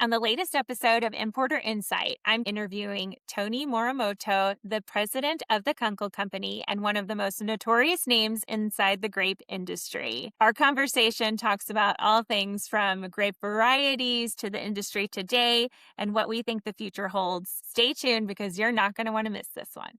On the latest episode of Importer Insight, I'm interviewing Tony Morimoto, the president of the Kunkel Company and one of the most notorious names inside the grape industry. Our conversation talks about all things from grape varieties to the industry today and what we think the future holds. Stay tuned because you're not going to want to miss this one.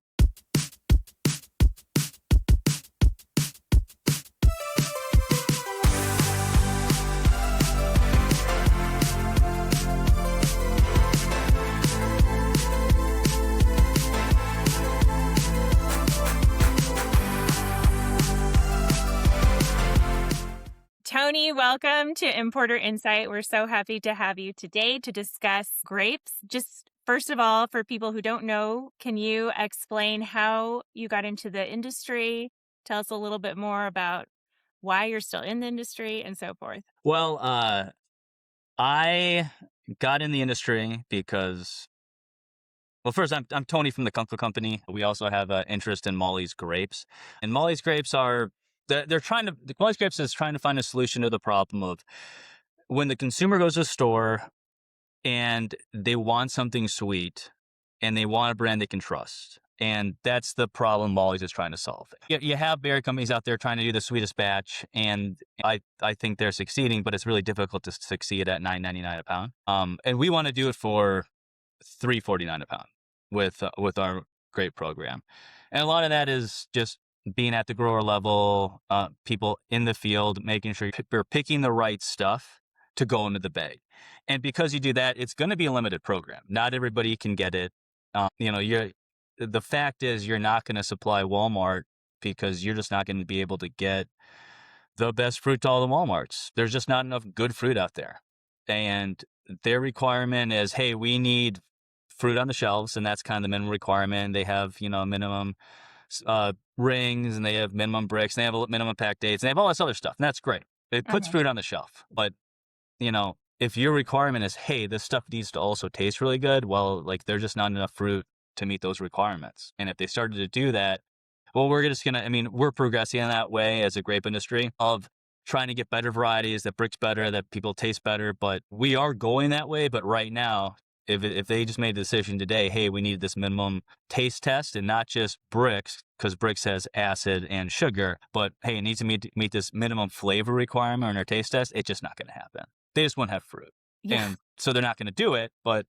Tony, welcome to Importer Insight. We're so happy to have you today to discuss grapes. Just first of all, for people who don't know, can you explain how you got into the industry? Tell us a little bit more about why you're still in the industry and so forth. Well, I got in the industry because, first, I'm Tony from the Kunkel Company. We also have an interest in Molly's grapes. And Molly's grapes Molly's grapes is trying to find a solution to the problem of when the consumer goes to the store and they want something sweet and they want a brand they can trust. And that's the problem Molly's is trying to solve. You have berry companies out there trying to do the sweetest batch, and I think they're succeeding, but it's really difficult to succeed at $9.99 a pound. And we want to do it for $3.49 a pound with our grape program. And a lot of that is just being at the grower level, people in the field, making sure you're picking the right stuff to go into the bag. And because you do that, it's going to be a limited program. Not everybody can get it. The fact is you're not going to supply Walmart because you're just not going to be able to get the best fruit to all the Walmarts. There's just not enough good fruit out there. And their requirement is, hey, we need fruit on the shelves. And that's kind of the minimum requirement. They have, minimum rings, and they have minimum Brix, and they have a minimum pack dates, and they have all this other stuff. And that's great. It puts fruit on the shelf. But, if your requirement is, hey, this stuff needs to also taste really good, well, there's just not enough fruit to meet those requirements. And if they started to do that, well, we're progressing in that way as a grape industry of trying to get better varieties that Brix better, that people taste better. But we are going that way. But right now, if they just made a decision today, hey, we need this minimum taste test and not just Brix, because Brix has acid and sugar, but hey, it needs to meet this minimum flavor requirement on our taste test, it's just not going to happen. They just won't have fruit. Yeah. And so they're not going to do it. But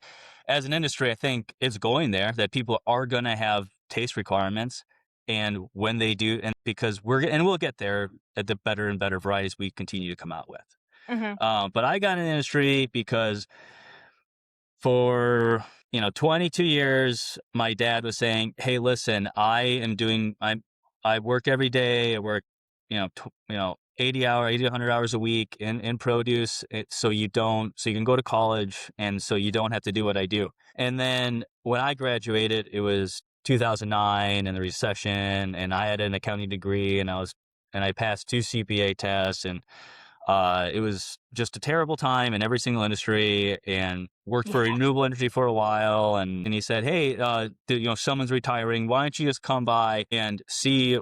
as an industry, I think it's going there, that people are going to have taste requirements. And when they do, and because we'll get there at the better and better varieties we continue to come out with. Mm-hmm. But I got in the industry because for 22 years, my dad was saying, "Hey, listen, I work every day. I work 80 to 100 hours a week in produce, so you can go to college, and so you don't have to do what I do." And then when I graduated, it was 2009 and the recession, and I had an accounting degree, and I passed 2 CPA tests, and it was just a terrible time in every single industry, and worked for a renewable industry for a while. And he said, "Hey, someone's retiring. Why don't you just come by and see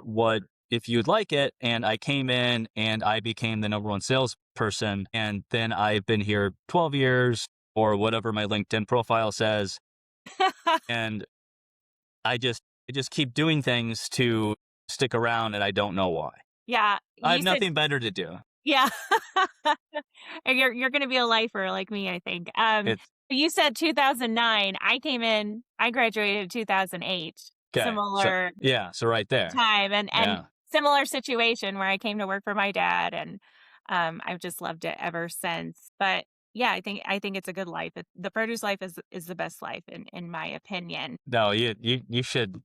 if you'd like it?" And I came in and I became the #1 salesperson. And then I've been here 12 years or whatever my LinkedIn profile says. And I just keep doing things to stick around, and I don't know why. Yeah. I have nothing better to do. Yeah. And you're going to be a lifer like me, I think. You said 2009. I graduated in 2008. Okay. Similar. So right there. Time and similar situation where I came to work for my dad, and I've just loved it ever since. But yeah, I think it's a good life. The produce life is the best life in my opinion. No, you could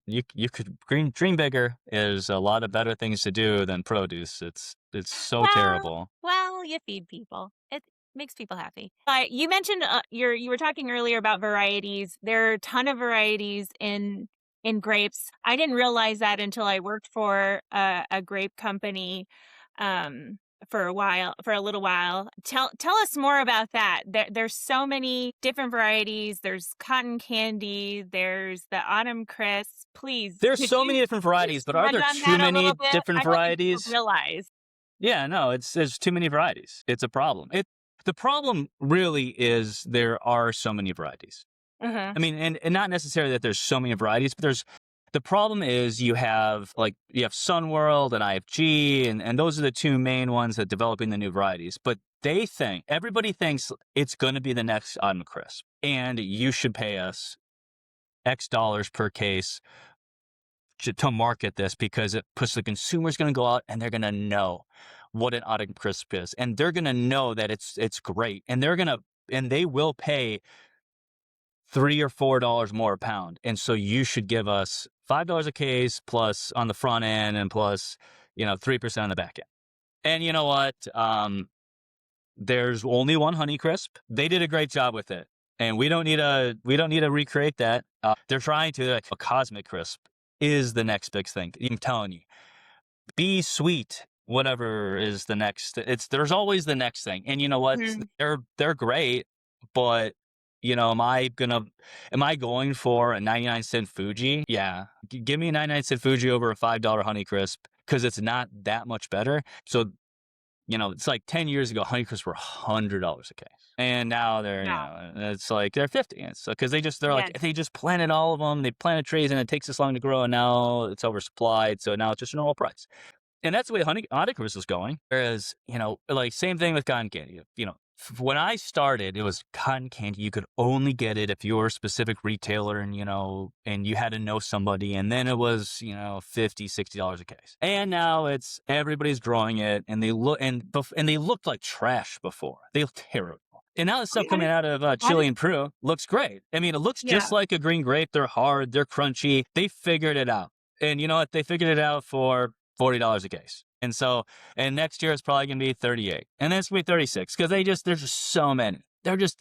dream bigger. There's a lot of better things to do than produce. It's so terrible. Well, you feed people. It makes people happy. You mentioned you were talking earlier about varieties. There are a ton of varieties in grapes. I didn't realize that until I worked for a grape company. For a little while. Tell us more about that. There's so many different varieties. There's cotton candy. There's the autumn crisp. Please. There's so many different varieties, but are there too many different varieties? Realize. Yeah, no, there's too many varieties. It's a problem. The problem really is there are so many varieties. Mm-hmm. I mean, and not necessarily that there's so many varieties, but the problem is you have Sunworld and IFG, and those are the two main ones that developing the new varieties. But everybody thinks it's going to be the next Autumn Crisp, and you should pay us X dollars per case to market this, because the consumer's going to go out and they're going to know what an Autumn Crisp is, and they're going to know that it's great, and they will pay $3 or $4 more a pound. And so you should give us $5 a case plus on the front end, and plus 3% on the back end. And you know what? There's only one Honeycrisp. They did a great job with it, and we don't need to recreate that. They're trying to, like, a Cosmic Crisp is the next big thing. I'm telling you, be sweet, whatever is the next. There's always the next thing. And you know what? Mm-hmm. They're great, but am I going for a 99-cent Fuji? Yeah, give me a 99-cent Fuji over a $5 Honeycrisp, because it's not that much better. So it's like 10 years ago, Honeycrisps were $100 a case, and now it's like they're 50. It's because they just planted all of them. They planted trees, and it takes this long to grow, and now it's oversupplied. So now it's just a normal price. And that's the way Honeycrisp is going. Whereas, like, same thing with cotton candy. When I started, it was cotton candy. You could only get it if you were a specific retailer, and you had to know somebody. And then it was, $50, $60 a case. And now it's everybody's growing it, and they looked like trash before. They look terrible. And now the stuff coming out of Chile and Peru looks great. I mean, it looks just like a green grape. They're hard. They're crunchy. They figured it out. And you know what? They figured it out for $40 a case. And next year it's probably going to be 38. And then it's going to be 36, because there's just so many. There's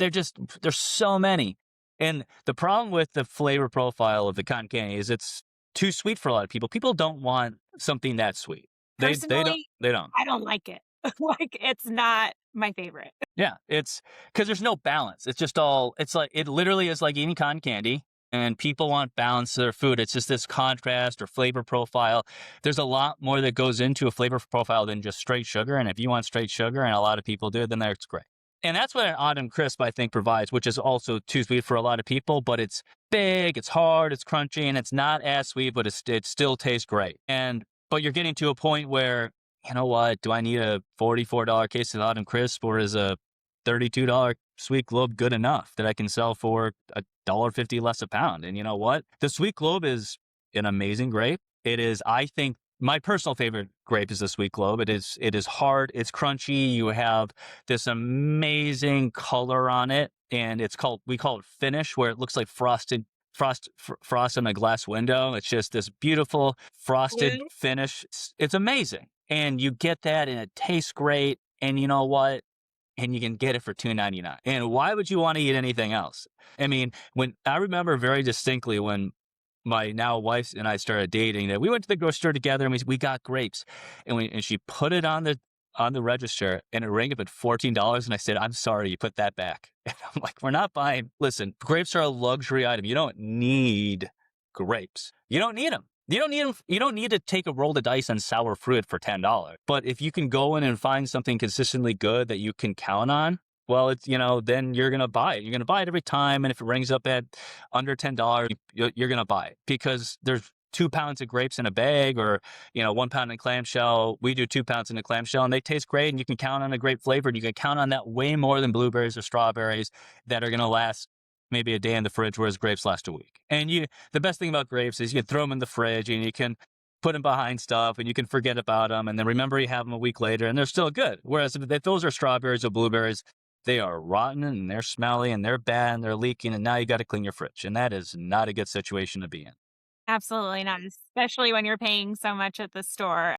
so many. And the problem with the flavor profile of the cotton candy is it's too sweet for a lot of people. People don't want something that sweet. Personally, they don't. I don't like it. Like, it's not my favorite. Yeah, it's because there's no balance. It literally is like eating cotton candy. And people want balance to their food. It's just this contrast or flavor profile. There's a lot more that goes into a flavor profile than just straight sugar. And if you want straight sugar, and a lot of people do, then that's great. And that's what an Autumn Crisp, I think, provides, which is also too sweet for a lot of people. But it's big, it's hard, it's crunchy, and it's not as sweet, but it still tastes great. But you're getting to a point where, you know what? Do I need a $44 case of Autumn Crisp, or is a $32 Sweet Globe good enough that I can sell for $1.50 less a pound? And you know what? The Sweet Globe is an amazing grape. It is, I think, my personal favorite grape is the Sweet Globe. It is hard. It's crunchy. You have this amazing color on it, and we call it finish, where it looks like frost on a glass window. It's just this beautiful frosted finish. It's amazing, and you get that, and it tastes great. And you know what? And you can get it for $2.99. And why would you want to eat anything else? I mean, when I remember very distinctly when my now wife and I started dating, that we went to the grocery store together, and we got grapes, and she put it on the register, and it rang up at $14. And I said, "I'm sorry, you put that back." And I'm like, "We're not buying." Listen, grapes are a luxury item. You don't need grapes. You don't need them. You don't need to take a roll of dice on sour fruit for $10. But if you can go in and find something consistently good that you can count on, well, then you're going to buy it. You're going to buy it every time. And if it rings up at under $10, you're going to buy it, because there's 2 pounds of grapes in a bag, or 1 pound in clamshell. We do 2 pounds in a clamshell, and they taste great, and you can count on a grape flavor, and you can count on that way more than blueberries or strawberries that are going to last maybe a day in the fridge, whereas grapes last a week. And the best thing about grapes is you can throw them in the fridge, and you can put them behind stuff, and you can forget about them, and then remember you have them a week later, and they're still good. Whereas if those are strawberries or blueberries, they are rotten, and they're smelly, and they're bad, and they're leaking, and now you got to clean your fridge. And that is not a good situation to be in. Absolutely not, especially when you're paying so much at the store.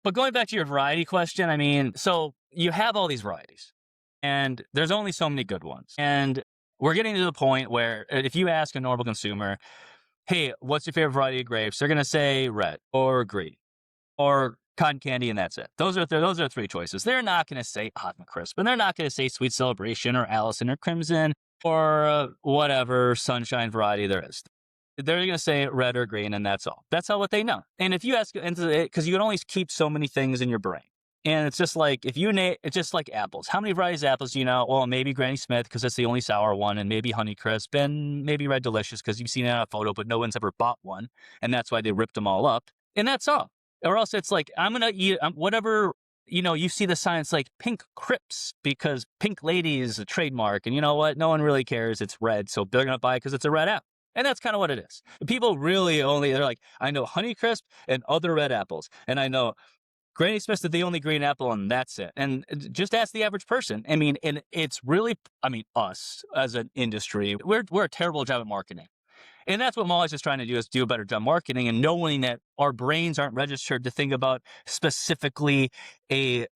But going back to your variety question, I mean, so you have all these varieties, and there's only so many good ones. And we're getting to the point where if you ask a normal consumer, "Hey, what's your favorite variety of grapes?" they're going to say red or green or cotton candy, and that's it. Those are 3 choices. They're not going to say Autumn Crisp, and they're not going to say Sweet Celebration or Allison or Crimson or whatever sunshine variety there is. They're going to say red or green, and that's all. That's what they know. And if you ask, because you can only keep so many things in your brain. And it's just like, if you name, it's just like apples. How many varieties of apples do you know? Well, maybe Granny Smith, because it's the only sour one, and maybe Honeycrisp, and maybe Red Delicious, because you've seen it on a photo, but no one's ever bought one. And that's why they ripped them all up. And that's all. Or else it's like, I'm going to eat whatever, you see the sign, it's like Pink Crips, because Pink Lady is a trademark. And you know what? No one really cares. It's red. So they're going to buy it because it's a red apple. And that's kind of what it is. People really they're like, I know Honeycrisp and other red apples. And I know Granny Smith's the only green apple, and that's it. And just ask the average person. I mean, and it's really, us as an industry, we're a terrible job at marketing. And that's what Molly's is trying to do, is do a better job marketing, and knowing that our brains aren't registered to think about specifically a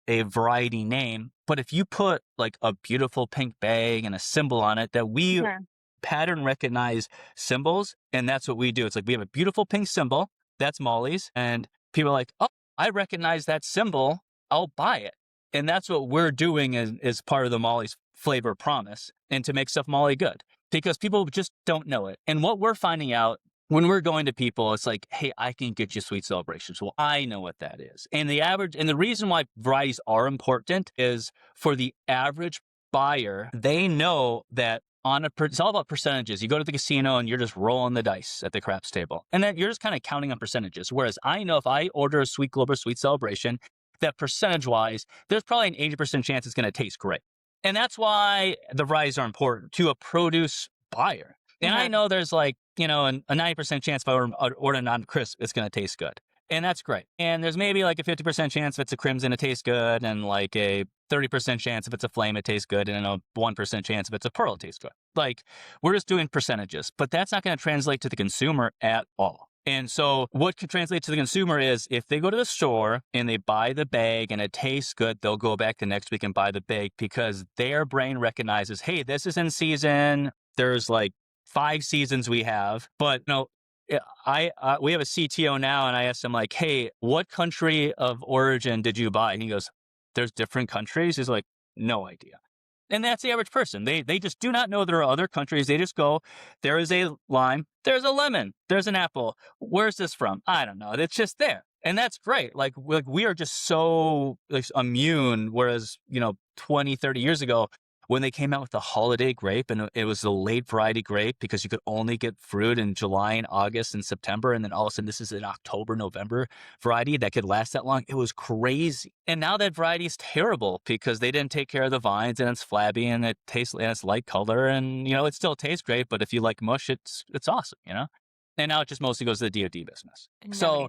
variety name. But if you put like a beautiful pink bag and a symbol on it, that we Sure. pattern recognize symbols, and that's what we do. It's like, we have a beautiful pink symbol, that's Molly's, and people are like, oh, I recognize that symbol, I'll buy it. And that's what we're doing as part of the Molly's flavor promise, and to make stuff Molly good, because people just don't know it. And what we're finding out when we're going to people, it's like, hey, I can get you sweet celebrations. Well, I know what that is. And the reason why varieties are important is, for the average buyer, they know that it's all about percentages. You go to the casino and you're just rolling the dice at the craps table, and then you're just kind of counting on percentages. Whereas I know if I order a Sweet Globe or Sweet Celebration, that percentage wise, there's probably an 80% chance it's going to taste great. And that's why the varieties are important to a produce buyer. And I know there's like, a 90% chance if I order a non-crisp, it's going to taste good. And that's great. And there's maybe like a 50% chance if it's a crimson, it tastes good, and like a 30% chance if it's a flame, it tastes good, and a 1% chance if it's a pearl, it tastes good. Like, we're just doing percentages, but that's not going to translate to the consumer at all. And so what can translate to the consumer is, if they go to the store and they buy the bag and it tastes good, they'll go back the next week and buy the bag, because their brain recognizes, hey, this is in season. There's like 5 seasons we have, but we have a CTO now, and I asked him like, hey, what country of origin did you buy? And he goes, there's different countries. He's like, no idea. And that's the average person. They just do not know there are other countries. They just go, there is a lime, there's a lemon, there's an apple. Where's this from? I don't know. It's just there. And that's great. Like we are just so immune. Whereas, 20, 30 years ago, when they came out with the holiday grape, and it was the late variety grape, because you could only get fruit in July and August and September, and then all of a sudden this is an October, November variety that could last that long. It was crazy. And now that variety is terrible, because they didn't take care of the vines, and it's flabby, and it tastes, and it's light color, and it still tastes great, but if you like mush, it's awesome, And now it just mostly goes to the DoD business. So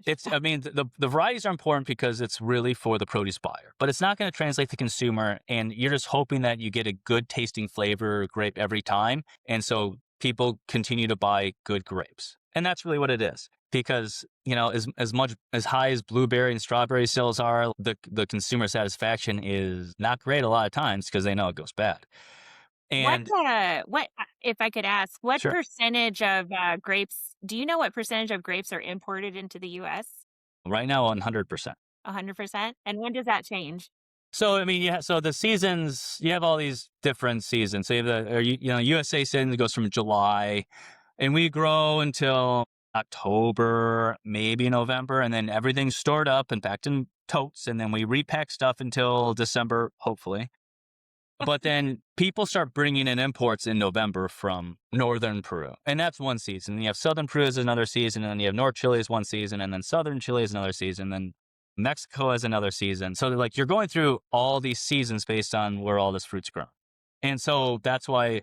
the varieties are important because it's really for the produce buyer, but it's not going to translate to consumer. And you're just hoping that you get a good tasting flavor grape every time. And so people continue to buy good grapes. And that's really what it is. Because, as high as blueberry and strawberry sales are, the consumer satisfaction is not great a lot of times, because they know it goes bad. And if I could ask, what sure. percentage of grapes, do you know what percentage of grapes are imported into the U.S.? Right now, 100%. 100%? And when does that change? So, so the seasons, you have all these different seasons. So you have the USA season that goes from July, and we grow until October, maybe November, and then everything's stored up and packed in totes, and then we repack stuff until December, hopefully. But then people start bringing in imports in November from northern Peru. And that's one season. And you have southern Peru is another season. And then you have North Chile is one season. And then southern Chile is another season. And Mexico is another season. So like, you're going through all these seasons based on where all this fruit's grown. And so that's why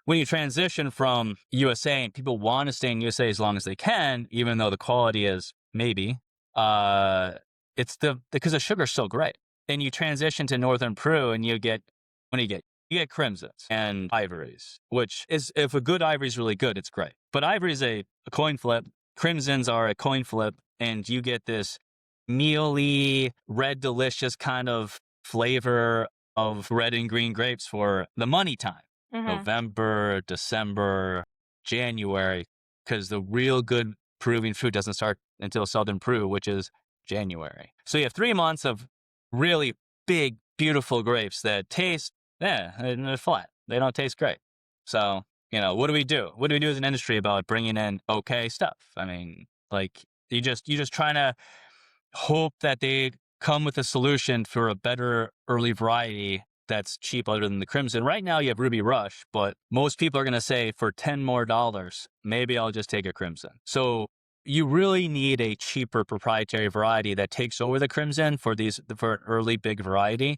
when you transition from USA, and people want to stay in USA as long as they can, even though the quality is maybe, it's because the sugar's so great. And you transition to northern Peru, and you get crimsons and ivories, which is, if a good ivory is really good, it's great. But ivory is a coin flip. Crimsons are a coin flip, and you get this mealy, red, delicious kind of flavor of red and green grapes for the money time. November, December, January, because the real good Peruvian fruit doesn't start until southern Peru, which is January. So you have 3 months of really big, beautiful grapes that taste, they're flat. They don't taste great. So, what do we do? What do we do as an industry about bringing in okay stuff? I mean, like, you just trying to hope that they come with a solution for a better early variety that's cheap other than the Crimson. Right now you have Ruby Rush, but most people are going to say for $10 more, maybe I'll just take a Crimson. So you really need a cheaper proprietary variety that takes over the Crimson for an early big variety.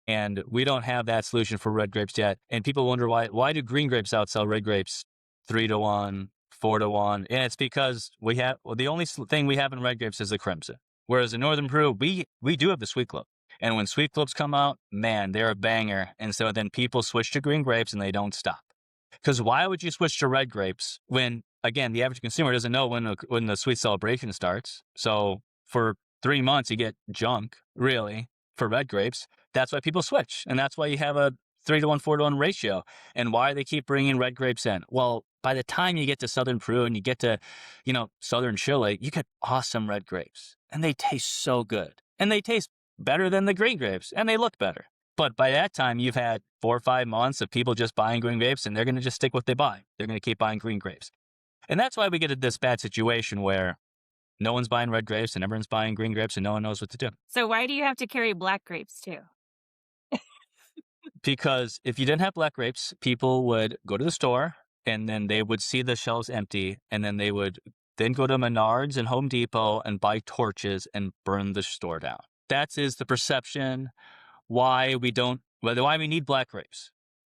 And we don't have that solution for red grapes yet. And people wonder why do green grapes outsell red grapes 3-1, 4-1? And it's because the only thing we have in red grapes is the Crimson. Whereas in Northern Peru, we do have the Sweet Club. And when Sweet Clubs come out, man, they're a banger. And so then people switch to green grapes and they don't stop. Because why would you switch to red grapes when, again, the average consumer doesn't know when the sweet celebration starts? So for 3 months, you get junk, really, for red grapes. That's why people switch. And that's why you have a 3-1, 4-1 ratio. And why they keep bringing red grapes in? Well, by the time you get to Southern Peru and you get to, Southern Chile, you get awesome red grapes. And they taste so good. And they taste better than the green grapes. And they look better. But by that time, you've had 4 or 5 months of people just buying green grapes, and they're going to just stick what they buy. They're going to keep buying green grapes. And that's why we get this bad situation where no one's buying red grapes and everyone's buying green grapes and no one knows what to do. So why do you have to carry black grapes too? Because if you didn't have black grapes, people would go to the store and then they would see the shelves empty, and then they would then go to Menards and Home Depot and buy torches and burn the store down. That is the perception why we need black grapes.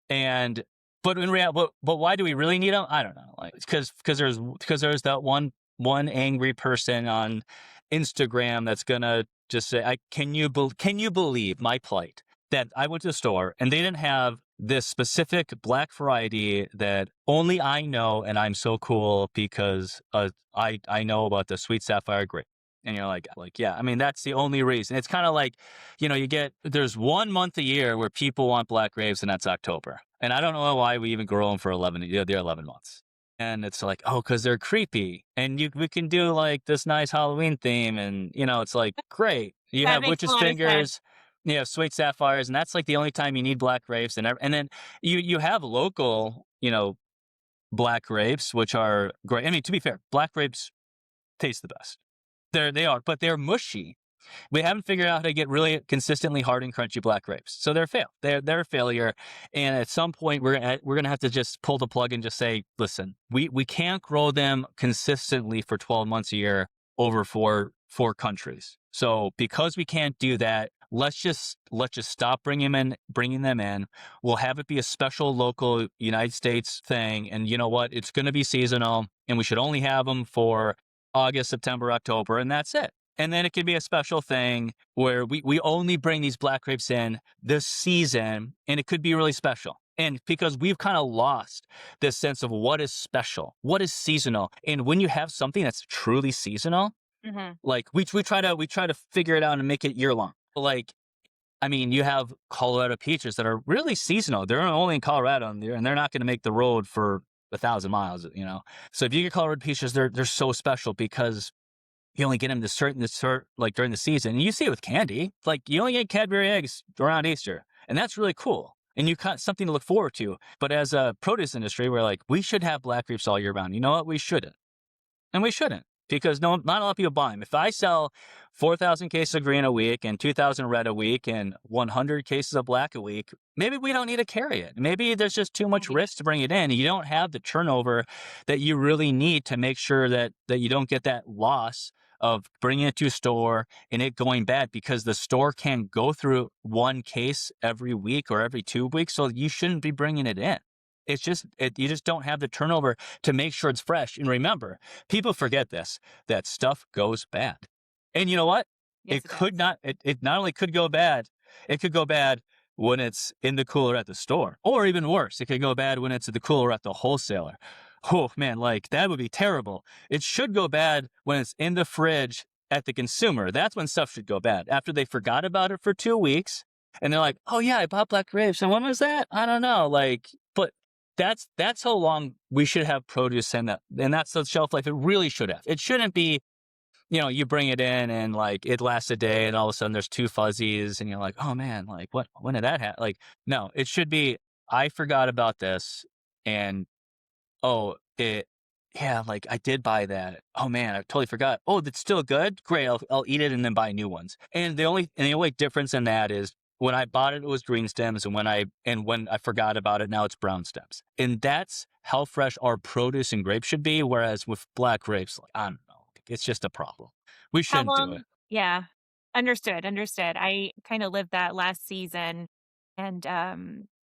But in reality, but why do we really need them? I don't know. Like, because there's that one angry person on Instagram that's gonna just say, can you believe my plight that I went to the store and they didn't have this specific black variety that only I know, and I'm so cool because I know about the sweet sapphire grape. And you're like, yeah, I mean, that's the only reason. It's kind of like, there's 1 month a year where people want black grapes, and that's October. And I don't know why we even grow them for 11 months. And it's like, because they're creepy. And we can do like this nice Halloween theme. And, it's like, great. You have witch's fingers, you have sweet sapphires. And that's like the only time you need black grapes. And then you have local, black grapes, which are great. I mean, to be fair, black grapes taste the best. They are, but they're mushy. We haven't figured out how to get really consistently hard and crunchy black grapes. So they're a fail. They're a failure. And at some point, we're gonna have to just pull the plug and just say, listen, we can't grow them consistently for 12 months a year over four countries. So because we can't do that, let's just stop bringing them in. We'll have it be a special local United States thing. And you know what? It's going to be seasonal, and we should only have them for August, September, October, and that's it. And then it could be a special thing where we only bring these black grapes in this season, and it could be really special. And because we've kind of lost this sense of what is special, what is seasonal. And when you have something that's truly seasonal, like we try to figure it out and make it year long. Like, I mean, you have Colorado peaches that are really seasonal. They're only in Colorado, and they're not going to make the road for 1,000 miles, So if you get Colorado peaches, they're so special because you only get them like during the season. And you see it with candy, like you only get Cadbury eggs around Easter, and that's really cool. And you got something to look forward to. But as a produce industry, we're like, we should have black grapes all year round. You know what? We shouldn't. And we shouldn't. Because not a lot of people buy them. If I sell 4,000 cases of green a week and 2,000 red a week and 100 cases of black a week, maybe we don't need to carry it. Maybe there's just too much risk to bring it in. You don't have the turnover that you really need to make sure that you don't get that loss of bringing it to a store and it going bad, because the store can go through one case every week or every 2 weeks. So you shouldn't be bringing it in. It's just, you just don't have the turnover to make sure it's fresh. And remember, people forget this, that stuff goes bad. And you know what? Yes, it not only could go bad, it could go bad when it's in the cooler at the store, or even worse, it could go bad when it's in the cooler at the wholesaler. Oh man, like that would be terrible. It should go bad when it's in the fridge at the consumer. That's when stuff should go bad. After they forgot about it for 2 weeks and they're like, oh yeah, I bought black grapes. And when was that? I don't know. But that's how long we should have produce in that. And that's the shelf life it really should have. It shouldn't be, you bring it in and like it lasts a day and all of a sudden there's 2 fuzzies and you're like, oh man, like when did that happen? Like, no, it should be, I forgot about this and yeah, like I did buy that. Oh man, I totally forgot. Oh, that's still good. Great, I'll eat it and then buy new ones. And the only difference in that is when I bought it, it was green stems, and when I forgot about it, now it's brown stems. And that's how fresh our produce and grapes should be. Whereas with black grapes, like I don't know, it's just a problem. We How shouldn't do it. long Yeah. Understood, understood. I kinda lived that last season and,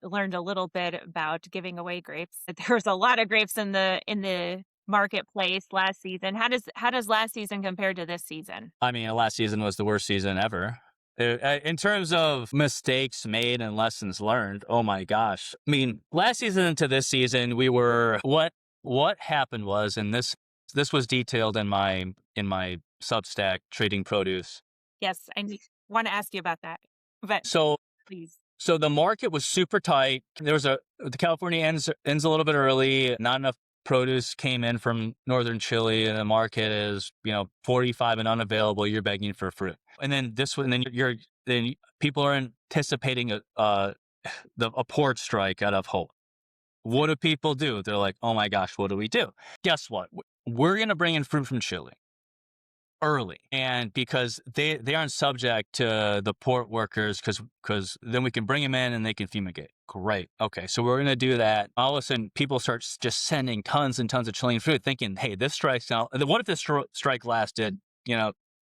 learned a little bit about giving away grapes. There was a lot of grapes in the marketplace last season. How does last season compare to this season? I mean, last season was the worst season ever. In terms of mistakes made and lessons learned, oh my gosh. I mean, last season into this season, we were what happened was, and this was detailed in my Substack trading produce. Yes, I wanna ask you about that, but So please. so the market was super tight. The California ends a little bit early. Not enough produce came in from northern Chile, and the market is 45 and unavailable. You're begging for fruit, and then this one, then then people are anticipating a port strike out of hope. What do people do? They're like, oh my gosh, what do we do? Guess what? We're gonna bring in fruit from Chile early, and because they aren't subject to the port workers, because then we can bring them in and they can fumigate. Great. Okay, so we're gonna do that. All of a sudden people start just sending tons and tons of Chilean fruit, thinking, hey, this strike's out. What if this strike lasted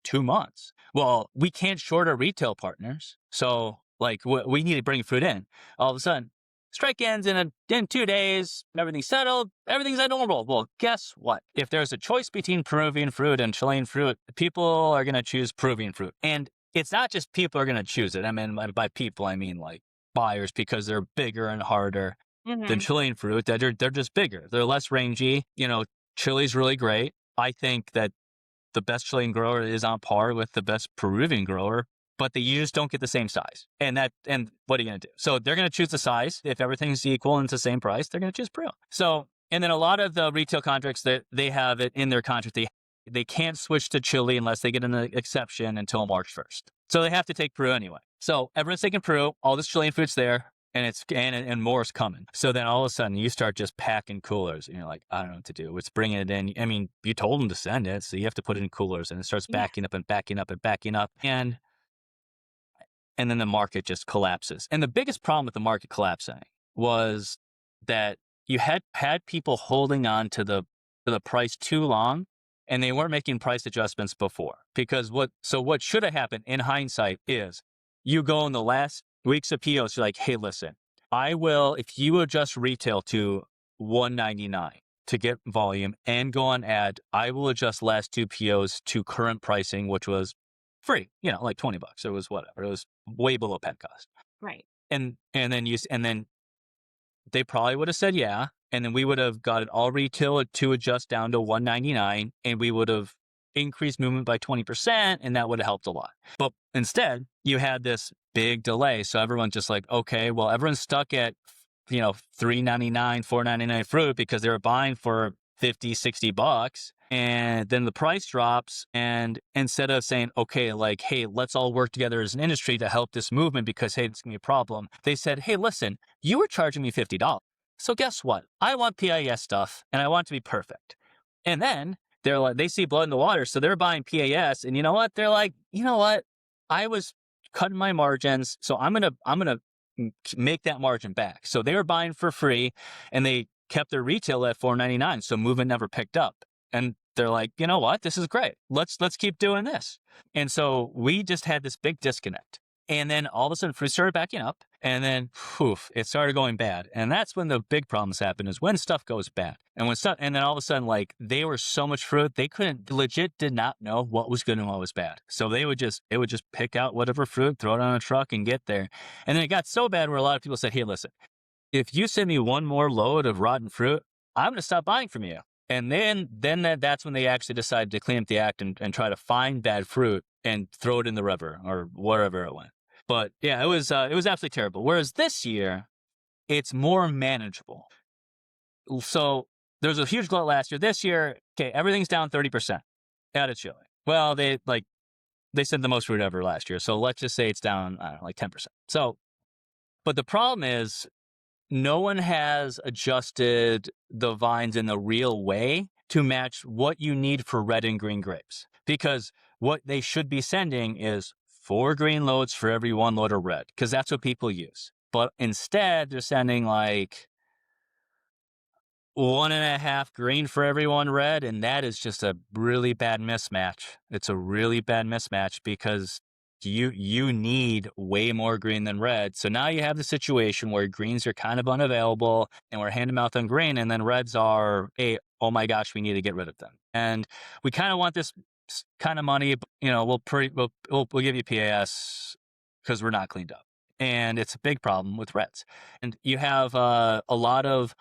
2 months? Well, we can't short our retail partners, so like we need to bring fruit in. All of a sudden strike ends in 2 days, everything's settled, everything's at normal. Well, guess what? If there's a choice between Peruvian fruit and Chilean fruit, people are going to choose Peruvian fruit. And it's not just people are going to choose it. I mean, by people, I mean like buyers, because they're bigger and harder than Mhm. Chilean fruit. They're just bigger. They're less rangy. Chile's really great. I think that the best Chilean grower is on par with the best Peruvian grower, but you just don't get the same size. And what are you going to do? So they're going to choose the size. If everything's equal and it's the same price, they're going to choose Peru. So, and then a lot of the retail contracts that they have it in their contract, they can't switch to Chile unless they get an exception until March 1st. So they have to take Peru anyway. So everyone's taking Peru, all this Chilean food's there, and more is coming. So then all of a sudden you start just packing coolers, and you're like, I don't know what to do. It's bringing it in. I mean, you told them to send it, so you have to put it in coolers, and it starts Yeah. backing up and backing up and backing up, and then the market just collapses. And the biggest problem with the market collapsing was that you had people holding on to the price too long, and they weren't making price adjustments before. Because what should have happened in hindsight is you go in the last weeks of POs, you're like, hey, listen, if you adjust retail to $1.99 to get volume and go on ad, I will adjust last two POs to current pricing, which was free, like $20. It was whatever. It was way below pet cost. Right. And then they probably would have said yeah, and then we would have got it all retail to adjust down to $1.99, and we would have increased movement by 20%, and that would have helped a lot. But instead, you had this big delay, so everyone's just like, okay, well, everyone's stuck at $3.99, $4.99 fruit because they were buying for $50-$60, and then the price drops, and instead of saying, okay, like, hey, let's all work together as an industry to help this movement because, hey, it's gonna be a problem, they said, hey, listen, you were charging me $50, so guess what? I want PIS stuff, and I want it to be perfect. And then they're like, they see blood in the water, so they're buying PAS, and you know what? They're like, you know what? I was cutting my margins, so I'm gonna make that margin back. So they were buying for free, and they kept their retail at $4.99, so movement never picked up. And they're like, you know what? This is great. Let's keep doing this. And so we just had this big disconnect. And then all of a sudden, fruit started backing up, and then it started going bad. And that's when the big problems happen, is when stuff goes bad. And then all of a sudden, like, they were so much fruit, they did not know what was good and what was bad. So it would just pick out whatever fruit, throw it on a truck, and get there. And then it got so bad where a lot of people said, hey, listen, if you send me one more load of rotten fruit, I'm going to stop buying from you. And then that's when they actually decided to clean up the act and try to find bad fruit and throw it in the river or wherever it went. But yeah, it was absolutely terrible. Whereas this year, it's more manageable. So there's a huge glut last year. This year, okay, everything's down 30% out of Chile. Well, they sent the most fruit ever last year. So let's just say it's down, I don't know, like 10%. So, but the problem is, no one has adjusted the vines in the real way to match what you need for red and green grapes. Because what they should be sending is 4 green loads for every 1 load of red, because that's what people use. But instead, they're sending like 1.5 green for every 1 red, and that is just a really bad mismatch. It's a really bad mismatch because you need way more green than red. So now you have the situation where greens are kind of unavailable and we're hand to mouth on green, and then reds are, hey, oh my gosh, we need to get rid of them. And we kind of want this kind of money, we'll give you PAS because we're not cleaned up. And it's a big problem with reds. And you have a lot of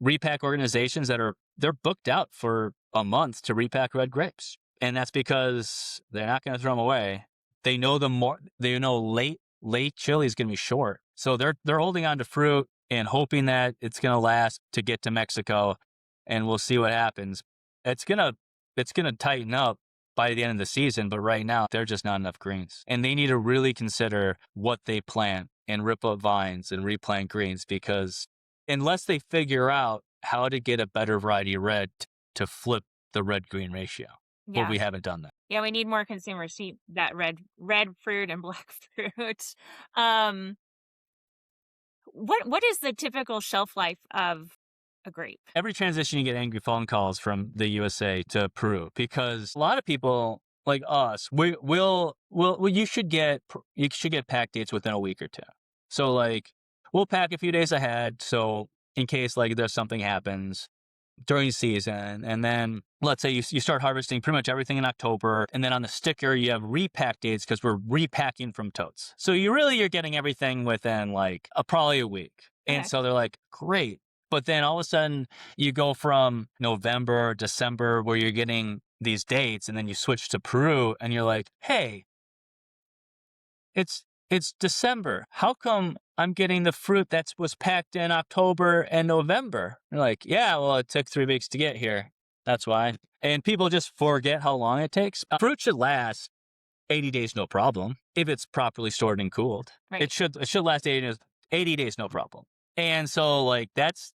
repack organizations they're booked out for a month to repack red grapes. And that's because they're not going to throw them away. They know late chili is going to be short. So they're holding on to fruit and hoping that it's going to last to get to Mexico, and we'll see what happens. It's going to tighten up by the end of the season, but right now there's just not enough greens. And they need to really consider what they plant and rip up vines and replant greens, because unless they figure out how to get a better variety of red to flip the red-green ratio. Yeah. But we haven't done that. Yeah, we need more consumers to eat that red fruit and black fruit. What is the typical shelf life of a grape? Every transition you get angry phone calls from the USA to Peru, because a lot of people like us, you should get pack dates within a week or 2. So like we'll pack a few days ahead, so in case like there's something happens during season. And then let's say you start harvesting pretty much everything in October, and then on the sticker you have repack dates because we're repacking from totes. So you're getting everything within like probably a week. Okay. And so they're like, great. But then all of a sudden you go from November, December, where you're getting these dates, and then you switch to Peru and you're like, hey, it's December. How come I'm getting the fruit that was packed in October and November? They're like, yeah, well, it took 3 weeks to get here. That's why. And people just forget how long it takes. Fruit should last 80 days, no problem, if it's properly stored and cooled. Right. It should last 80 days, no problem. And so like that's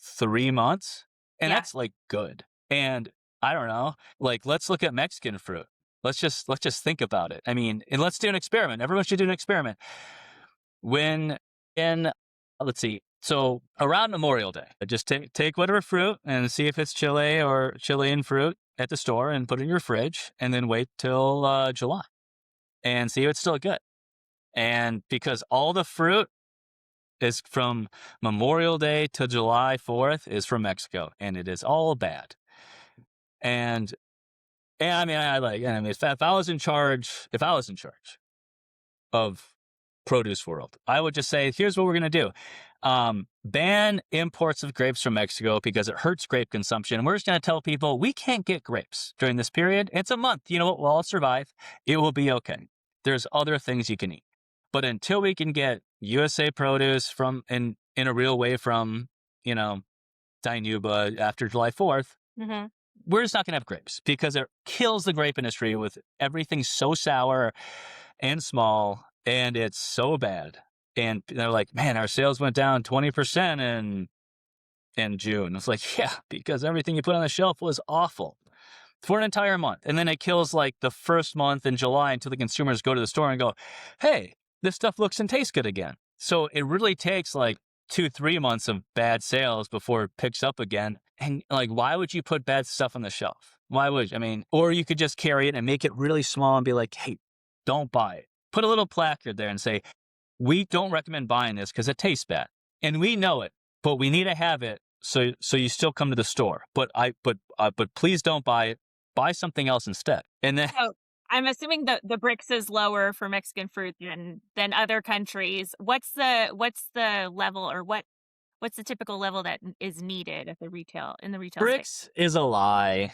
3 months, and that's like good. And I don't know, like let's look at Mexican fruit. Let's just think about it. I mean, and let's do an experiment. Everyone should do an experiment. Let's see. So around Memorial Day, just take whatever fruit and see if it's Chile or Chilean fruit at the store and put it in your fridge, and then wait till July and see if it's still good. And because all the fruit is from Memorial Day to July 4th is from Mexico, and it is all bad. And I mean, if I was in charge of produce world, I would just say, here's what we're going to do. Ban imports of grapes from Mexico because it hurts grape consumption. We're just going to tell people we can't get grapes during this period. It's a month. You know what? We'll all survive. It will be okay. There's other things you can eat. But until we can get USA produce in a real way from, Dinuba after July 4th, mm-hmm. we're just not going to have grapes, because it kills the grape industry with everything so sour and small, and it's so bad. And they're like, man, our sales went down 20% in June. It's like, yeah, because everything you put on the shelf was awful for an entire month. And then it kills like the first month in July until the consumers go to the store and go, hey, this stuff looks and tastes good again. So it really takes like 2-3 months of bad sales before it picks up again. And like, why would you put bad stuff on the shelf? Why would you? I mean, or you could just carry it and make it really small and be like, hey, don't buy it. Put a little placard there and say, we don't recommend buying this because it tastes bad. And we know it, but we need to have it so you still come to the store. But please don't buy it. Buy something else instead. And then I'm assuming the Brix is lower for Mexican fruit than other countries. What's the level, or what's the typical level that is needed at the retail Brix space? is a lie.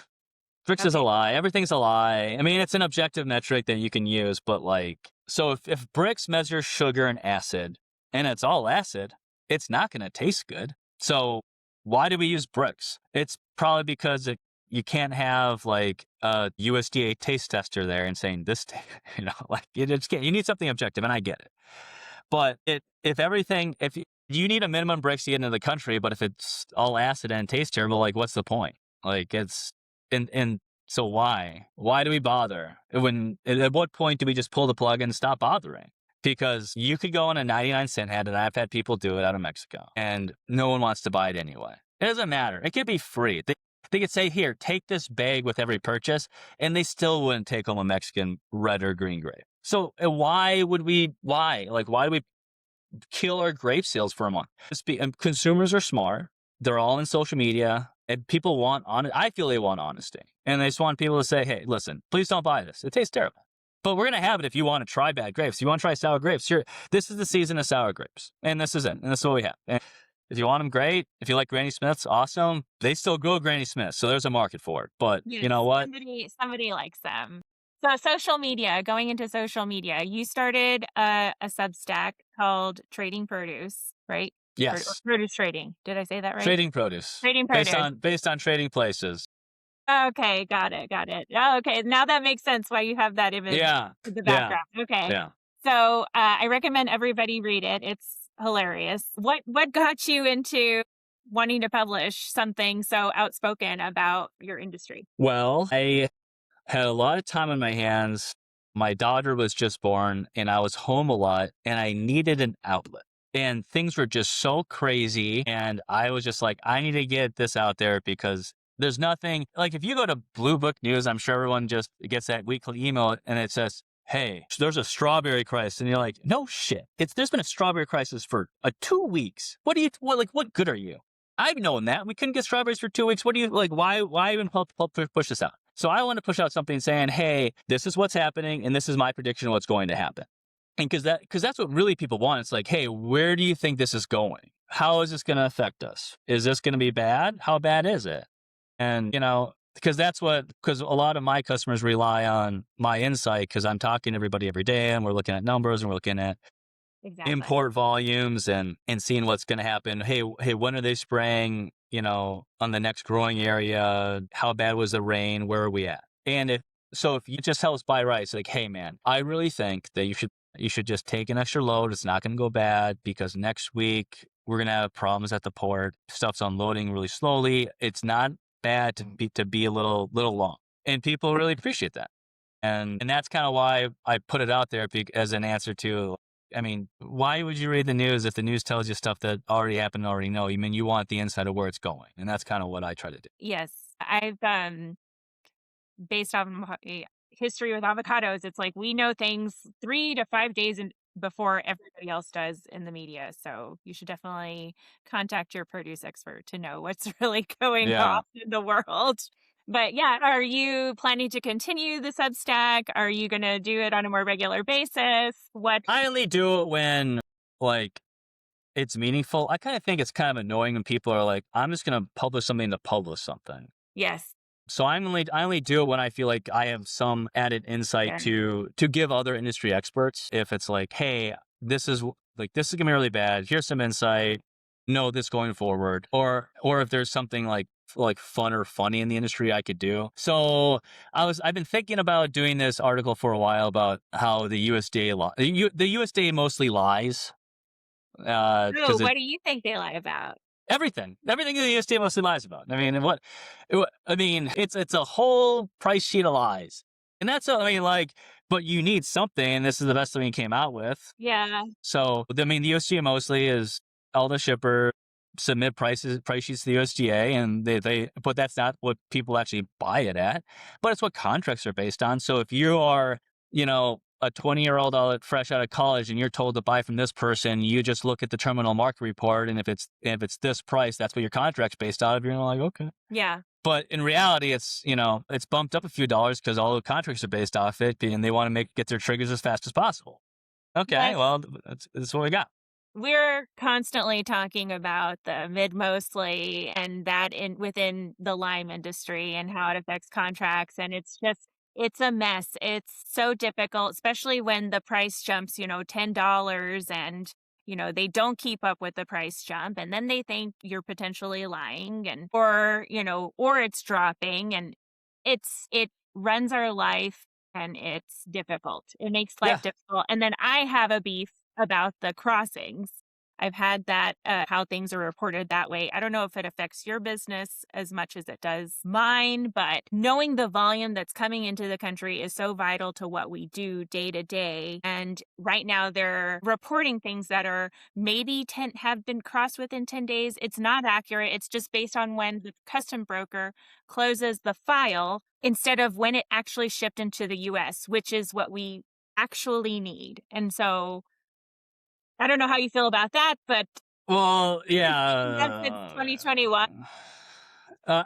Brix is a lie. Everything's a lie. I mean, it's an objective metric that you can use, but like, so if Brix measures sugar and acid, and it's all acid, it's not going to taste good. So why do we use Brix? It's probably because you can't have like a USDA taste tester there and saying this, like you just can't. You need something objective, and I get it. But if you need a minimum Brix to get into the country, but if it's all acid and tastes terrible, like what's the point? Like and so why do we bother? At what point do we just pull the plug and stop bothering? Because you could go on a 99-cent head, and I've had people do it out of Mexico, and no one wants to buy it anyway. It doesn't matter. It could be free. They could say, here, take this bag with every purchase, and they still wouldn't take home a Mexican red or green grape. So why do we kill our grape sales for a month? Consumers are smart. They're all in social media, and people want I feel they want honesty, and they just want people to say, hey, listen, please don't buy this. It tastes terrible. But we're going to have it if you want to try bad grapes. If you want to try sour grapes, sure. This is the season of sour grapes. And this is it. And this is what we have. And if you want them, great. If you like Granny Smiths, awesome. They still grow Granny Smiths, so there's a market for it. But Yes, you know what? somebody likes them. So social media, going into social media, you started a Substack called Trading Produce, right? Yes. Produce Trading. Did I say that right? Trading Produce. Trading Produce. Based on trading places. Okay, got it. Oh, okay, now that makes sense why you have that image Yeah. in the background. Okay. Yeah. So I recommend everybody read it. It's hilarious. What got you into wanting to publish something so outspoken about your industry? Well, I had a lot of time on my hands. My daughter was just born, and I was home a lot, and I needed an outlet. And things were just so crazy, and I was just like, I need to get this out there because there's nothing like if you go to Blue Book News, I'm sure everyone just gets that weekly email and it says, hey, there's a strawberry crisis. And you're like, no shit. There's been a strawberry crisis for 2 weeks. What good are you? I've known that. We couldn't get strawberries for 2 weeks. What do you like? Why even push this out? So I want to push out something saying, hey, this is what's happening, and this is my prediction of what's going to happen. And because that's what really people want. It's like, hey, where do you think this is going? How is this going to affect us? Is this going to be bad? How bad is it? And, because a lot of my customers rely on my insight because I'm talking to everybody every day and we're looking at numbers and we're looking at import volumes and seeing what's going to happen. Hey, when are they spraying, on the next growing area? How bad was the rain? Where are we at? And if you just help us buy right, it's like, hey man, I really think that you should just take an extra load. It's not going to go bad because next week we're going to have problems at the port. Stuff's unloading really slowly. It's not bad to be a little long, and people really appreciate that. And that's kind of why I put it out there as an answer to, I mean, why would you read the news if the news tells you stuff that already happened and already know? You want the inside of where it's going. And that's kind of what I try to do. Yes. I've based on history with avocados, it's like we know things 3 to 5 days before everybody else does in the media. So you should definitely contact your produce expert to know what's really going on in the world. But yeah, are you planning to continue the Substack? Are you going to do it on a more regular basis? I only do it when it's meaningful. I kind of think it's kind of annoying when people are like, I'm just going to publish something to publish something. Yes. So I only do it when I feel like I have some added insight to give other industry experts. If it's like, hey, this is gonna be really bad. Here's some insight. Know this going forward, or if there's something like fun or funny in the industry I could do. So I've been thinking about doing this article for a while about how the USDA the USDA mostly lies. What do you think they lie about? Everything the USDA mostly lies about. I mean, it's a whole price sheet of lies, and that's but you need something, and this is the best thing you came out with. Yeah. So the USDA mostly is all the shippers submit price sheets to the USDA, and but that's not what people actually buy it at, but it's what contracts are based on. So if you are, a 20-year-old fresh out of college and you're told to buy from this person, you just look at the terminal market report, and if it's this price, that's what your contract's based out of. You're like, okay. Yeah. But in reality, it's bumped up a few dollars because all the contracts are based off it, and they want to get their triggers as fast as possible. Okay, well, that's what we got. We're constantly talking about the mid mostly and that within the lime industry and how it affects contracts, and it's a mess. It's so difficult, especially when the price jumps, $10 and, they don't keep up with the price jump. And then they think you're potentially lying or it's dropping, and it runs our life, and it's difficult. It makes life difficult. And then I have a beef about the crossings. I've had that, how things are reported that way. I don't know if it affects your business as much as it does mine, but knowing the volume that's coming into the country is so vital to what we do day to day. And right now they're reporting things that are maybe have been crossed within 10 days. It's not accurate. It's just based on when the custom broker closes the file instead of when it actually shipped into the US, which is what we actually need. And so I don't know how you feel about that, but Well, that's in yeah. 2021. I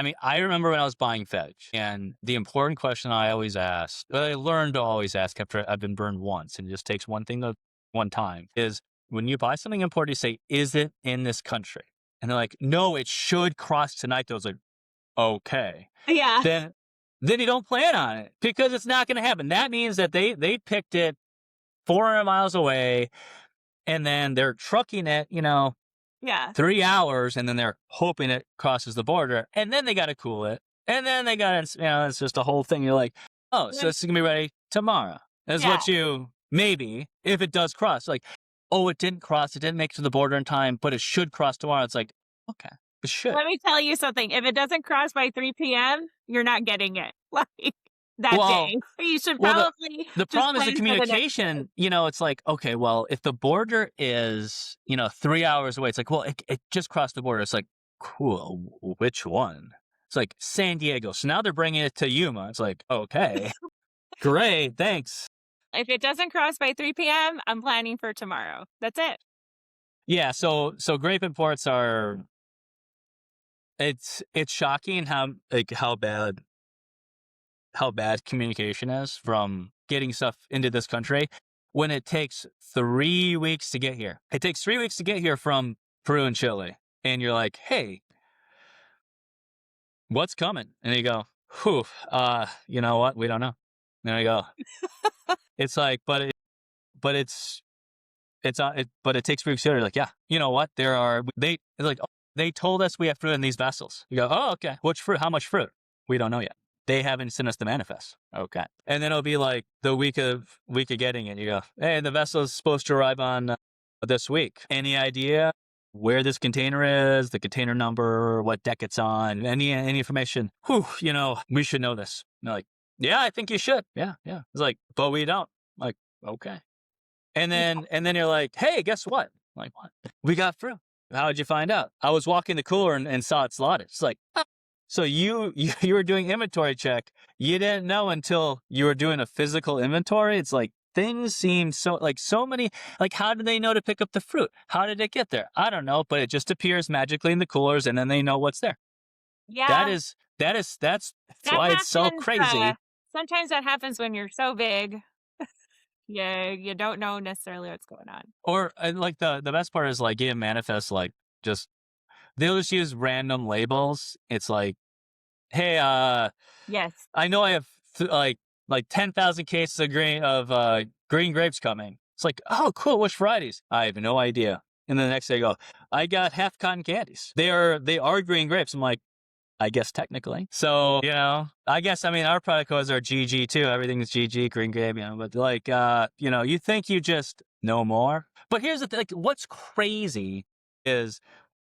mean, I remember when I was buying veg, and the important question I always ask, that I learned to always ask after I've been burned once, and it just takes one thing to one time, is when you buy something imported, you say, is it in this country? And they're like, no, it should cross tonight. I was like, okay. Yeah. Then you don't plan on it because it's not going to happen. That means that they picked it 400 miles away, and then they're trucking it, Yeah. 3 hours, and then they're hoping it crosses the border, and then they got to cool it, and then they got to, it's just a whole thing. You're like, oh, so it's gonna be ready tomorrow. That's Yeah. what maybe if it does cross, like, oh, it didn't cross, it didn't make it to the border in time, but it should cross tomorrow. It's like, okay, it should. Let me tell you something. If it doesn't cross by 3 p.m., you're not getting it. Like that Well, day. You should well, probably the just problem is plan the for the next day. communication. It's like, okay, well, if the border is 3 hours away, it's like, well, it just crossed the border. It's like, cool, which one? It's like San Diego. So now they're bringing it to Yuma. It's like, okay, great, thanks. If it doesn't cross by 3 p.m., I'm planning for tomorrow. That's it. Yeah. So grape imports are. It's shocking how bad communication is from getting stuff into this country when it takes 3 weeks to get here. It takes 3 weeks to get here from Peru and Chile. And you're like, hey, what's coming? And you go, whew, you know what? We don't know. And I go, it's like, but it takes 3 weeks later. Like, yeah, you know what? It's like, oh, they told us we have fruit in these vessels. You go, oh, okay. Which fruit? How much fruit? We don't know yet. They haven't sent us the manifest. Okay. And then it'll be like the week of getting it. You go, hey, the vessel is supposed to arrive on this week. Any idea where this container is, the container number, what deck it's on, any information? Whew, we should know this. And they're like, yeah, I think you should. Yeah. It's like, but we don't. I'm like, okay. And then you're like, hey, guess what? I'm like, what? We got fruit. How'd you find out? I was walking the cooler and saw it slotted. It's like, oh. So you were doing inventory check. You didn't know until you were doing a physical inventory. It's like things seem so many, like, how did they know to pick up the fruit? How did it get there? I don't know, but it just appears magically in the coolers and then they know what's there. Yeah. That's That why it's so happens, crazy. sometimes that happens when you're so big. Yeah, you don't know necessarily what's going on. Or like the best part is like getting manifest, like they'll just use random labels. It's like, hey, Yes. I know I have like 10,000 cases of green grapes coming. It's like, oh, cool. Which varieties? I have no idea. And then the next day I go, I got half cotton candies. They are green grapes. I'm like, I guess technically. So, I guess, our product codes are GG too. Everything's GG, green grape, but like, you think you just know more. But here's the thing, like, what's crazy is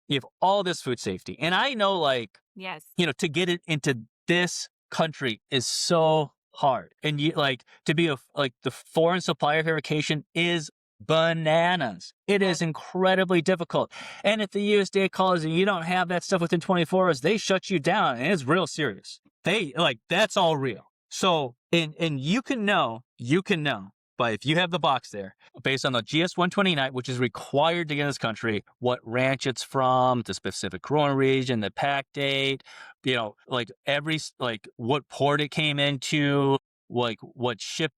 you have all this food safety. And I know, like, Yes. to get it into this country is so hard. And to be the foreign supplier verification is bananas. It is incredibly difficult. And if the USDA calls and you don't have that stuff within 24 hours, they shut you down, and it's real serious. That's all real. So, and you can know, but if you have the box there, based on the GS 129, which is required to get in this country, what ranch it's from, the specific growing region, the pack date, what port it came into, like what ship,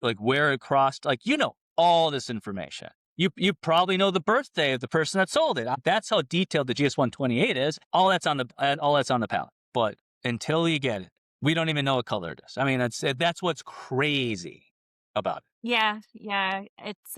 like where it crossed, all this information. You probably know the birthday of the person that sold it. That's how detailed the GS 128 is. All that's on the pallet. But until you get it, we don't even know what color it is. That's what's crazy about it. Yeah. It's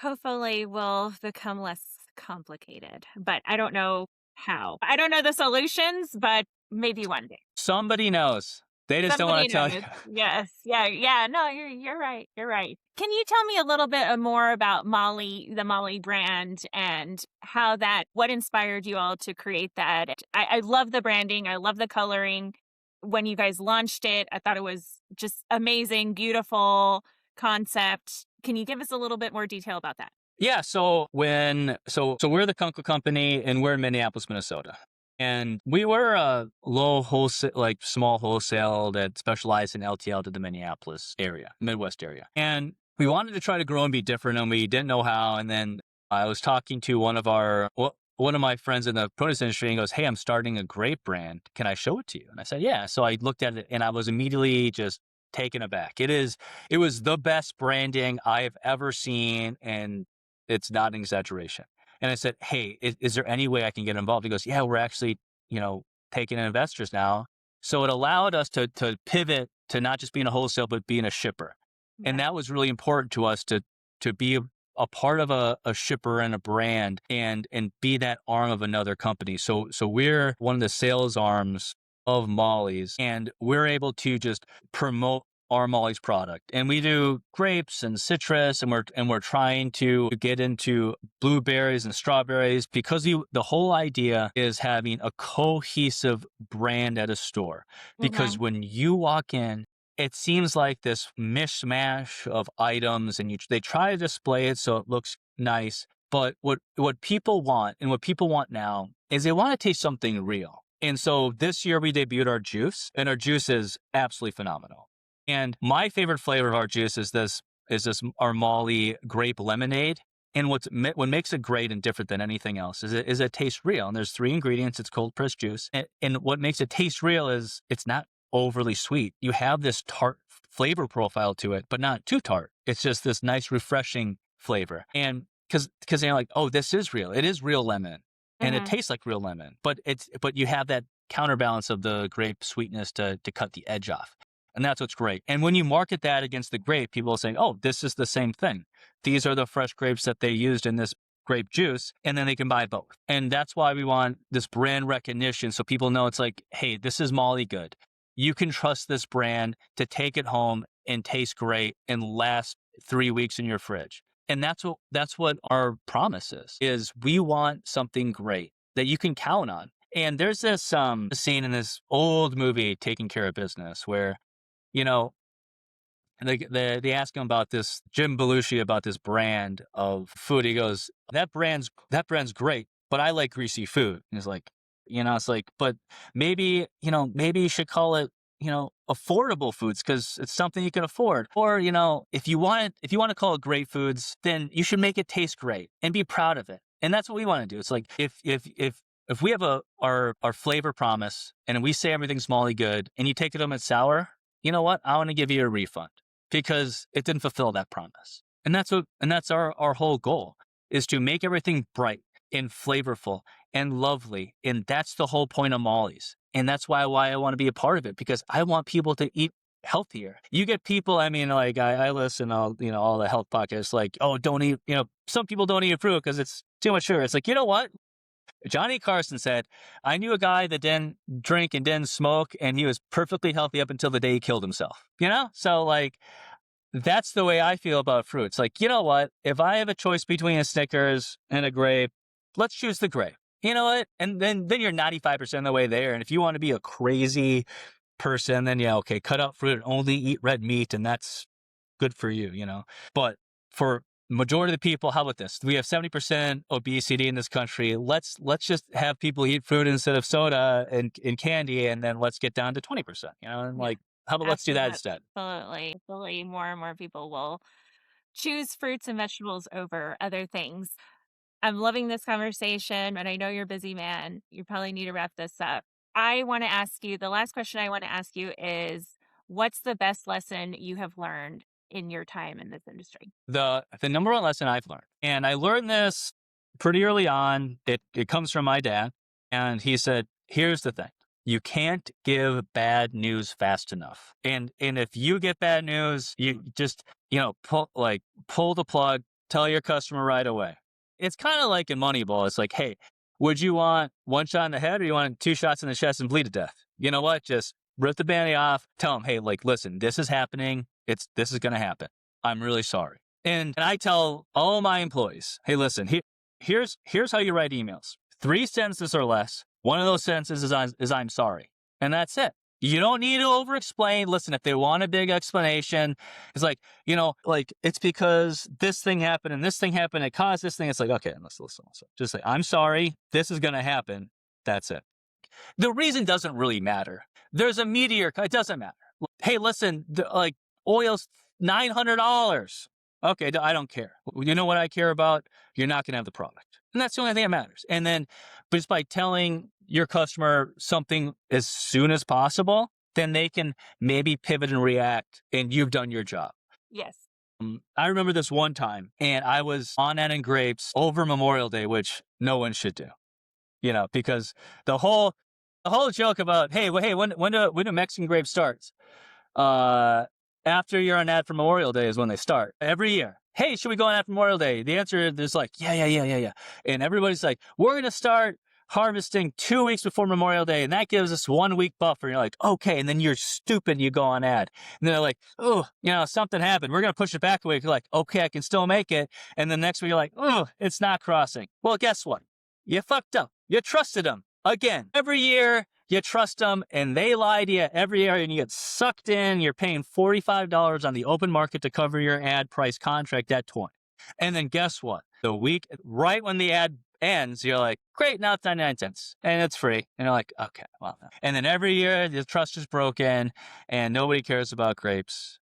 hopefully will become less complicated, but I don't know how. I don't know the solutions, but maybe one day. Somebody knows. They just don't want Somebody to tell you. knows. Yes. Yeah. Yeah. No, you're right. You're right. Can you tell me a little bit more about Molly, the Molly brand, and how what inspired you all to create that? I love the branding. I love the coloring. When you guys launched it, I thought it was just amazing, beautiful concept. Can you give us a little bit more detail about that? Yeah, so we're the Kunkel Company, and we're in Minneapolis, Minnesota. And we were a low wholesale, like small wholesale that specialized in LTL to the Minneapolis area, Midwest area. And we wanted to try to grow and be different, and we didn't know how. And then I was talking to one of my friends in the produce industry, and he goes, "Hey, I'm starting a grape brand. Can I show it to you?" And I said, "Yeah." So I looked at it, and I was immediately just taken aback. It was the best branding I've ever seen, and it's not an exaggeration. And I said, "Hey, is there any way I can get involved?" He goes, "Yeah, we're actually, taking in investors now." So it allowed us to pivot to not just being a wholesale, but being a shipper. And Yeah. that was really important to us to be a part of a shipper and a brand and be that arm of another company. So we're one of the sales arms of Molly's, and we're able to just promote our Molly's product. And we do grapes and citrus, and we're trying to get into blueberries and strawberries, because the whole idea is having a cohesive brand at a store. Because Mm-hmm. when you walk in, it seems like this mishmash of items, and they try to display it so it looks nice. But what people want, and what people want now, is they want to taste something real. And so this year we debuted our juice, and our juice is absolutely phenomenal. And my favorite flavor of our juice is this our Molly grape lemonade. And what makes it great and different than anything else is it tastes real. And there's 3 ingredients. It's cold pressed juice. And what makes it taste real is it's not overly sweet. You have this tart flavor profile to it, but not too tart. It's just this nice, refreshing flavor. And because they're like, "Oh, this is real. It is real lemon, and it Mm-hmm. tastes like real lemon." But you have that counterbalance of the grape sweetness to cut the edge off. And that's what's great. And when you market that against the grape, people will say, "Oh, this is the same thing. These are the fresh grapes that they used in this grape juice," and then they can buy both. And that's why we want this brand recognition, so people know it's like, "Hey, this is Molly Good. You can trust this brand to take it home and taste great and last 3 weeks in your fridge." And that's what our promise is we want something great that you can count on. And there's this scene in this old movie, Taking Care of Business, where you know, they ask him about this, Jim Belushi, about this brand of food. He goes, that brand's great, but I like greasy food. And he's like, it's like, but maybe you should call it, affordable foods, because it's something you can afford. Or, if you want to call it great foods, then you should make it taste great and be proud of it. And that's what we want to do. It's like, if we have our flavor promise and we say everything's Molly Good, and you take it home and it's sour, you know what? I want to give you a refund because it didn't fulfill that promise. And that's our whole goal, is to make everything bright and flavorful and lovely. And that's the whole point of Molly's. And that's why I want to be a part of it, because I want people to eat healthier. You get people, I mean, like I listen all the health podcasts, like, "Oh, don't eat, some people don't eat fruit because it's too much sugar." It's like, you know what? Johnny Carson said, "I knew a guy that didn't drink and didn't smoke, and he was perfectly healthy up until the day he killed himself." So like, that's the way I feel about fruit. It's like, you know what? If I have a choice between a Snickers and a grape, let's choose the grape. You know what? And then you're 95% of the way there. And if you want to be a crazy person, then yeah, okay, cut out fruit and only eat red meat, and that's good for you. But for majority of the people, how about this? We have 70% obesity in this country. Let's just have people eat fruit instead of soda and candy, and then let's get down to 20%. And Yeah. like, how about let's do that instead? Absolutely. Hopefully, more and more people will choose fruits and vegetables over other things. I'm loving this conversation, and I know you're a busy man. You probably need to wrap this up. The last question I want to ask you is, what's the best lesson you have learned in your time in this industry? The number one lesson I've learned, and I learned this pretty early on. It comes from my dad, and he said, "Here's the thing. You can't give bad news fast enough. And if you get bad news, you just, pull the plug, tell your customer right away." It's kind of like in Moneyball. It's like, "Hey, would you want one shot in the head, or you want 2 shots in the chest and bleed to death? You know what? Just rip the Band-Aid off, tell them, hey, like, listen, this is happening. This is going to happen. I'm really sorry. And I tell all my employees, hey, listen, here's how you write emails. 3 sentences or less. One of those sentences is I'm sorry. And that's it. You don't need to over-explain. Listen, if they want a big explanation, it's like, like, it's because this thing happened and this thing happened. It caused this thing. It's like, okay, listen. Just say, I'm sorry. This is going to happen. That's it. The reason doesn't really matter. There's a meteor. It doesn't matter. Hey, listen, like, oil's $900. Okay, I don't care. You know what I care about? You're not going to have the product. And that's the only thing that matters. And then just by telling your customer something as soon as possible, then they can maybe pivot and react, and you've done your job. Yes. I remember this one time, and I was on end in grapes over Memorial Day, which no one should do, because the whole joke about, when do Mexican grapes starts? After you're on ad for Memorial Day is when they start every year. Hey, should we go on ad for Memorial Day? The answer is like, yeah. And everybody's like, we're going to start harvesting 2 weeks before Memorial Day. And that gives us 1 week buffer. And you're like, okay. And then you're stupid. You go on ad. And they're like, oh, something happened. We're going to push it back a week. You're like, okay, I can still make it. And the next week you're like, oh, it's not crossing. Well, guess what? You fucked up. You trusted them. Again, every year you trust them and they lie to you every year and you get sucked in. You're paying $45 on the open market to cover your ad price contract at 20. And then guess what? The week right when the ad ends, you're like, great, now it's 99 cents and it's free. And you're like, okay, well. And then every year the trust is broken and nobody cares about grapes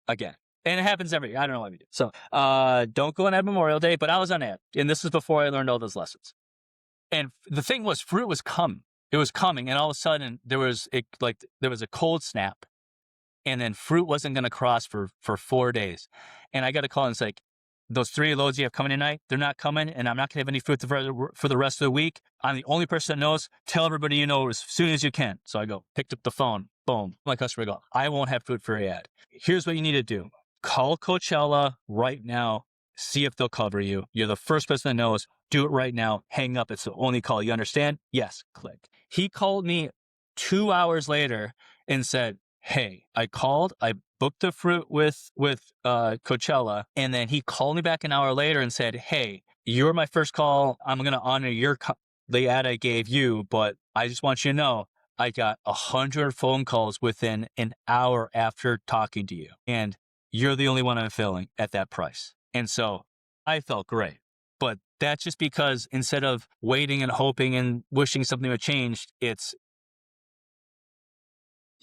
again. And it happens every year. I don't know why we do. So don't go on ad Memorial Day, but I was on ad. And this is before I learned all those lessons. And the thing was, fruit was coming. It was coming, and all of a sudden there was a cold snap, and then fruit wasn't going to cross for 4 days. And I got a call and it's like, those 3 loads you have coming tonight, they're not coming, and I'm not going to have any fruit for the rest of the week. I'm the only person that knows. Tell everybody you know as soon as you can. So I picked up the phone, boom. My customer go, I won't have fruit for your ad. Here's what you need to do. Call Coachella right now. See if they'll cover you. You're the first person that knows. Do it right now. Hang up. It's the only call. You understand? Yes. Click. He called me 2 hours later and said, hey, I called. I booked the fruit with Coachella. And then he called me back an hour later and said, hey, you're my first call. I'm going to honor the ad I gave you. But I just want you to know, I got 100 phone calls within an hour after talking to you. And you're the only one I'm filling at that price. And so I felt great. But that's just because instead of waiting and hoping and wishing something would change, it's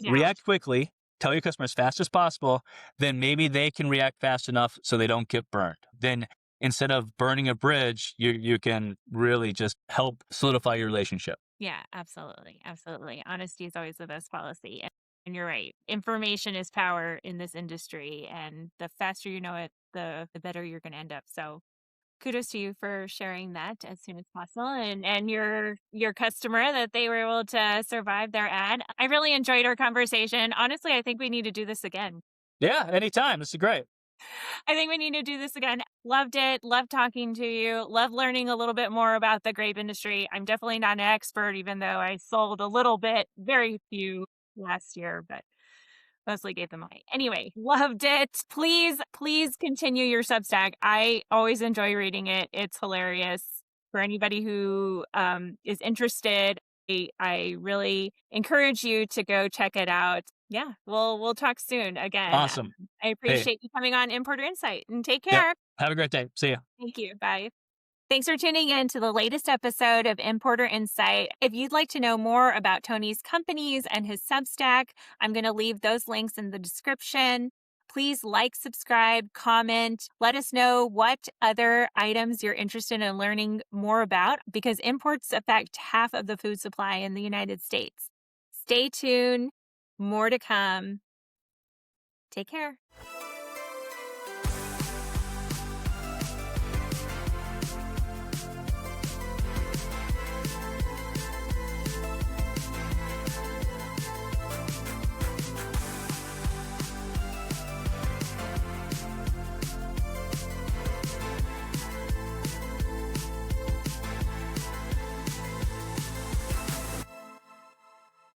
react quickly, tell your customer as fast as possible, then maybe they can react fast enough so they don't get burned. Then instead of burning a bridge, you can really just help solidify your relationship. Yeah, absolutely. Absolutely. Honesty is always the best policy. And you're right. Information is power in this industry. And the faster you know it, the better you're going to end up. So kudos to you for sharing that as soon as possible and your customer that they were able to survive their ad. I really enjoyed our conversation. Honestly, I think we need to do this again. Yeah, anytime. This is great. I think we need to do this again. Loved it. Loved talking to you. Loved learning a little bit more about the grape industry. I'm definitely not an expert, even though I sold a little bit, very few last year, but mostly gave them away. Anyway, loved it. Please continue your Substack. I always enjoy reading it. It's hilarious. For anybody who is interested, I really encourage you to go check it out. Yeah, we'll talk soon again. Awesome. I appreciate you coming on Importer Insight, and take care. Yep. Have a great day. See ya. Thank you. Bye. Thanks for tuning in to the latest episode of Importer Insight. If you'd like to know more about Tony's companies and his Substack, I'm going to leave those links in the description. Please like, subscribe, comment. Let us know what other items you're interested in learning more about, because imports affect half of the food supply in the United States. Stay tuned. More to come. Take care.